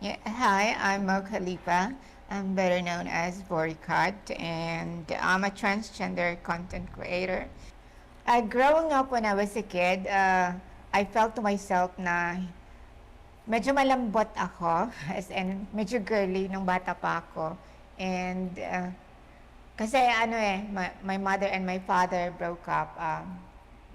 Yeah, hi, I'm Mo Khalifa. I'm better known as Borikat, and I'm a transgender content creator. Growing up when I was a kid, I felt to myself na medyo malambot ako, as in medyo girly nung bata pa ako. And kasi my mother and my father broke up.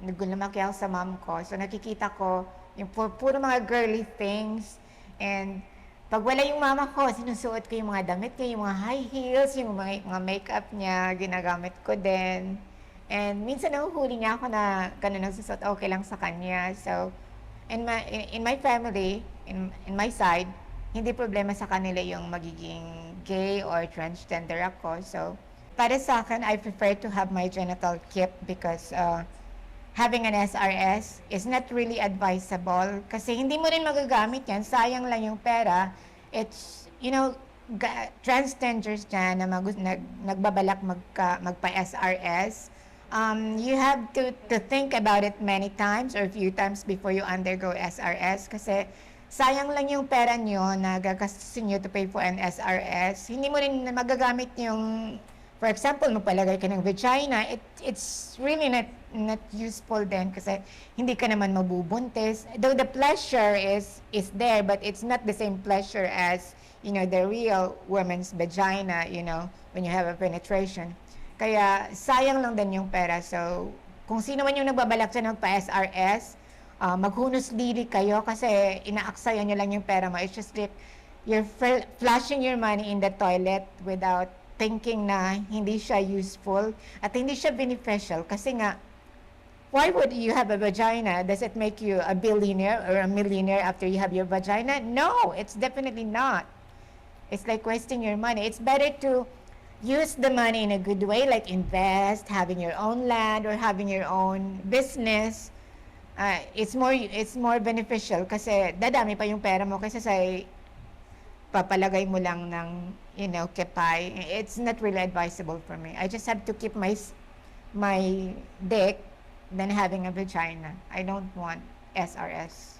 Lumaki ako sa mom ko. So nakikita ko yung puro mga girly things. And pag wala yung mama ko, sinusuot ko yung mga damit niya, yung mga high heels, yung mga makeup niya, ginagamit ko din. And minsan nahuhuli niya ako na ganun ang susot, okay lang sa kanya. So, in my family, in my side, hindi problema sa kanila yung magiging gay or transgender ako. So, para sa akin, I prefer to have my genital kept because having an SRS is not really advisable kasi hindi mo rin magagamit yan. Sayang lang yung pera. It's, transgenders dyan na nagbabalak magpa-SRS. You have to think about it many times or few times before you undergo SRS kasi sayang lang yung pera nyo na gagastusin nyo to pay for an SRS. Hindi mo rin magagamit yung, for example, magpalagay ka ng vagina, it's really not useful then kasi hindi ka naman mabubuntis. Though the pleasure is there, but it's not the same pleasure as, the real woman's vagina, when you have a penetration. Kaya sayang lang din yung pera. So, kung sino man yung nagbabalak sa magpa-SRS, maghunos dili kayo kasi inaaksayan nyo lang yung pera mo. It's just like you're flashing your money in the toilet without thinking na hindi siya useful at hindi siya beneficial. Kasi nga, why would you have a vagina? Does it make you a billionaire or a millionaire after you have your vagina? No, it's definitely not. It's like wasting your money. It's better to use the money in a good way, like invest, having your own land or having your own business. It's more beneficial kasi dadami pa yung pera mo kasi sa papalagay mo lang ng kepay. It's not really advisable for me. I just have to keep my dick than having a vagina. I don't want SRS.